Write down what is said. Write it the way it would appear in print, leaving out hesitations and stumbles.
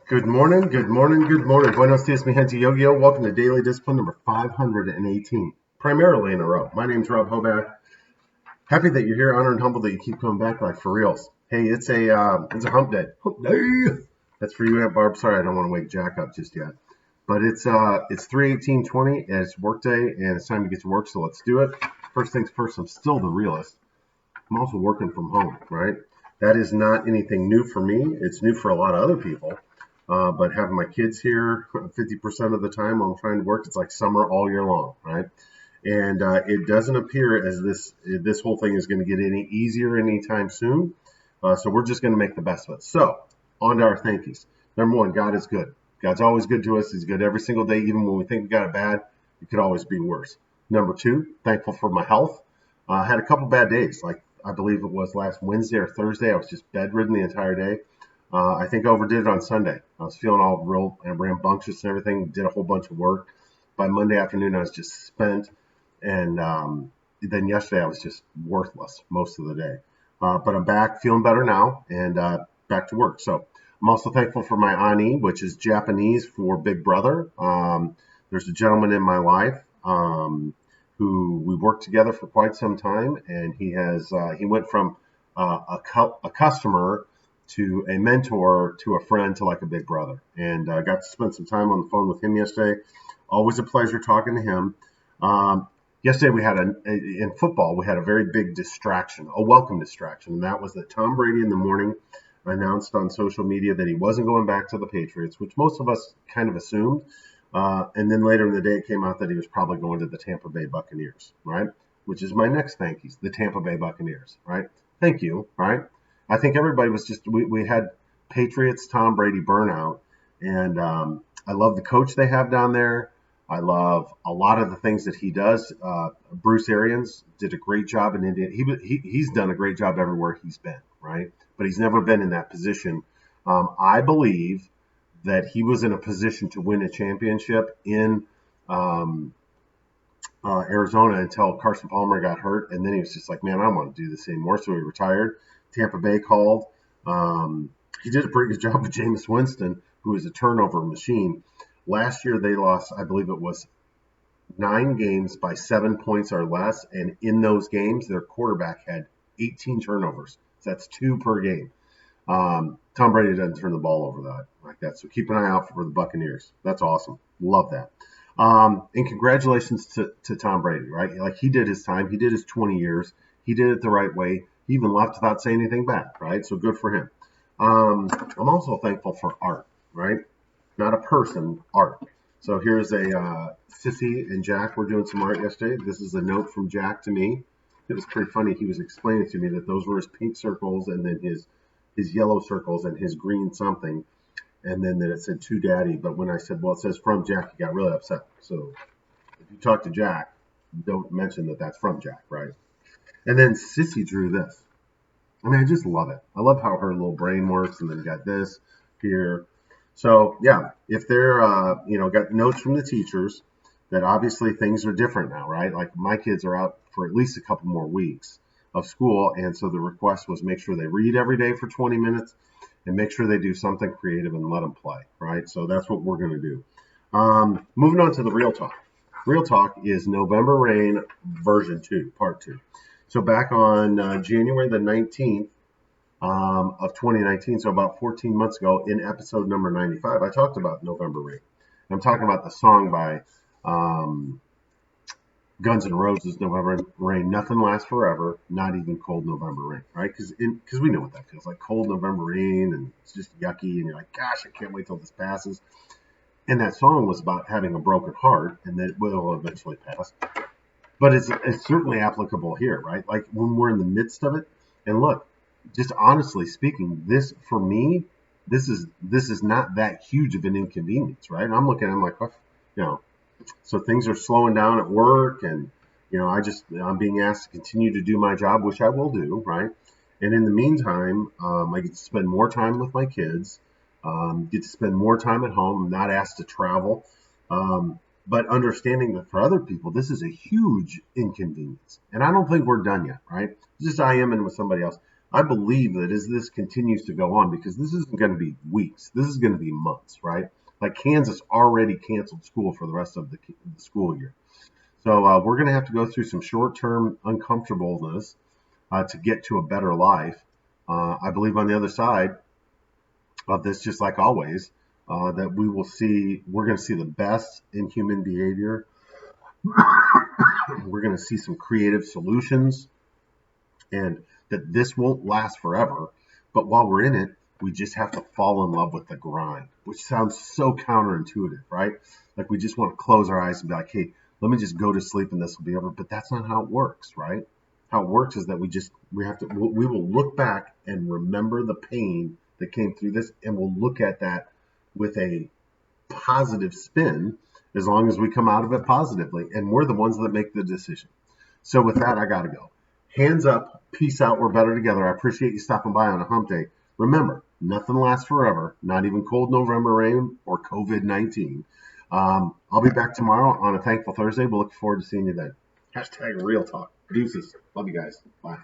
Good morning, good morning, good morning. Buenos dias, mi gente yo-yo. Welcome to Daily Discipline number 518, primarily in a row. My name's Rob Hoback. Happy that you're here, honored and humbled that you keep coming back like for reals. Hey, it's a hump day. Hump day. That's for you, Aunt Barb. Sorry, I don't want to wake Jack up just yet. But it's 3/18/20, and it's work day, and it's time to get to work, so let's do it. First things first, I'm still the realist. I'm also working from home, right? That is not anything new for me. It's new for a lot of other people. But having my kids here 50% of the time while I'm trying to work, it's like summer all year long, right? And it doesn't appear as this whole thing is going to get any easier anytime soon. So we're just going to make the best of it. So on to our thank yous. Number one, God is good. God's always good to us. He's good every single day, even when we think we got it bad. It could always be worse. Number two, thankful for my health. I had a couple bad days, like I believe it was last Wednesday or Thursday. I was just bedridden the entire day. I think I overdid it on Sunday. I was feeling all real and rambunctious and everything. Did a whole bunch of work. By Monday afternoon, I was just spent. And then yesterday, I was just worthless most of the day. But I'm back, feeling better now, and back to work. So I'm also thankful for my Ani, which is Japanese for big brother. There's a gentleman in my life who we worked together for quite some time, and he went from a customer to a mentor to a friend to like a big brother, and I got to spend some time on the phone with him yesterday. Always a pleasure talking to him. Yesterday in football we had a very big distraction, a welcome distraction, and that was that Tom Brady in the morning announced on social media that he wasn't going back to the Patriots, which most of us kind of assumed. And then later in the day, it came out that he was probably going to the Tampa Bay Buccaneers, right? Which is my next thank yous, the Tampa Bay Buccaneers, right? Thank you, right? I think everybody was we had Patriots, Tom Brady burnout, and I love the coach they have down there. I love a lot of the things that he does. Bruce Arians did a great job in India. He's done a great job everywhere he's been, right? But he's never been in that position. I believe that he was in a position to win a championship in Arizona until Carson Palmer got hurt, and then he was just like, "Man, I don't want to do this anymore." So he retired. Tampa Bay called. He did a pretty good job with Jameis Winston, who is a turnover machine. Last year they lost, I believe it was 9 games by 7 points or less, and in those games their quarterback had 18 turnovers. So that's 2 per game. Tom Brady doesn't turn the ball over like that. So keep an eye out for the Buccaneers. That's awesome. Love that. And congratulations to Tom Brady, right? Like he did his time. He did his 20 years. He did it the right way. He even left without saying anything back, right? So good for him. I'm also thankful for art, right? Not a person, art. So here's a Sissy and Jack were doing some art yesterday. This is a note from Jack to me. It was pretty funny. He was explaining to me that those were his pink circles and then his yellow circles and his green something, and then that it said to Daddy. But when I said, well, it says from Jack, he got really upset. So if you talk to Jack, don't mention that that's from Jack, right? And then Sissy drew this. I mean, I just love it. I love how her little brain works, and then you got this here. So yeah, if they're got notes from the teachers that obviously things are different now, right? Like my kids are out for at least a couple more weeks of school, and so the request was make sure they read every day for 20 minutes and make sure they do something creative and let them play, right? So that's what we're going to do. Moving on to the real talk. Real talk is November Rain version 2, part 2. So back on January the 19th of 2019, so about 14 months ago, in episode number 95, I talked about November Rain. I'm talking about the song by Guns N' Roses, November Rain. Nothing lasts forever, not even cold November rain, right? Because we know what that feels like, cold November rain, and it's just yucky, and you're like, gosh, I can't wait till this passes. And that song was about having a broken heart, and that it will eventually pass. But it's certainly applicable here, right? Like when we're in the midst of it, and look, just honestly speaking, this for me, this is not that huge of an inconvenience, right? And I'm looking, I'm like, you know, so things are slowing down at work, and I'm being asked to continue to do my job, which I will do, right? And in the meantime, I get to spend more time with my kids, get to spend more time at home. I'm not asked to travel, but understanding that for other people, this is a huge inconvenience, and I don't think we're done yet, right? Just I am in with somebody else. I believe that as this continues to go on, because this isn't going to be weeks, this is going to be months, right? Like Kansas already canceled school for the rest of the school year. So we're going to have to go through some short-term uncomfortableness to get to a better life. I believe on the other side of this, just like always, that we're going to see the best in human behavior. We're going to see some creative solutions, and that this won't last forever. But while we're in it, we just have to fall in love with the grind, which sounds so counterintuitive, right? Like we just want to close our eyes and be like, hey, let me just go to sleep and this will be over. But that's not how it works, right? How it works is that we will look back and remember the pain that came through this, and we'll look at that with a positive spin as long as we come out of it positively. And we're the ones that make the decision. So with that, I got to go. Hands up, peace out, we're better together. I appreciate you stopping by on a hump day. Remember, nothing lasts forever, not even cold November rain or COVID-19. I'll be back tomorrow on a Thankful Thursday. We'll look forward to seeing you then. Hashtag real talk. Deuces. Love you guys. Bye.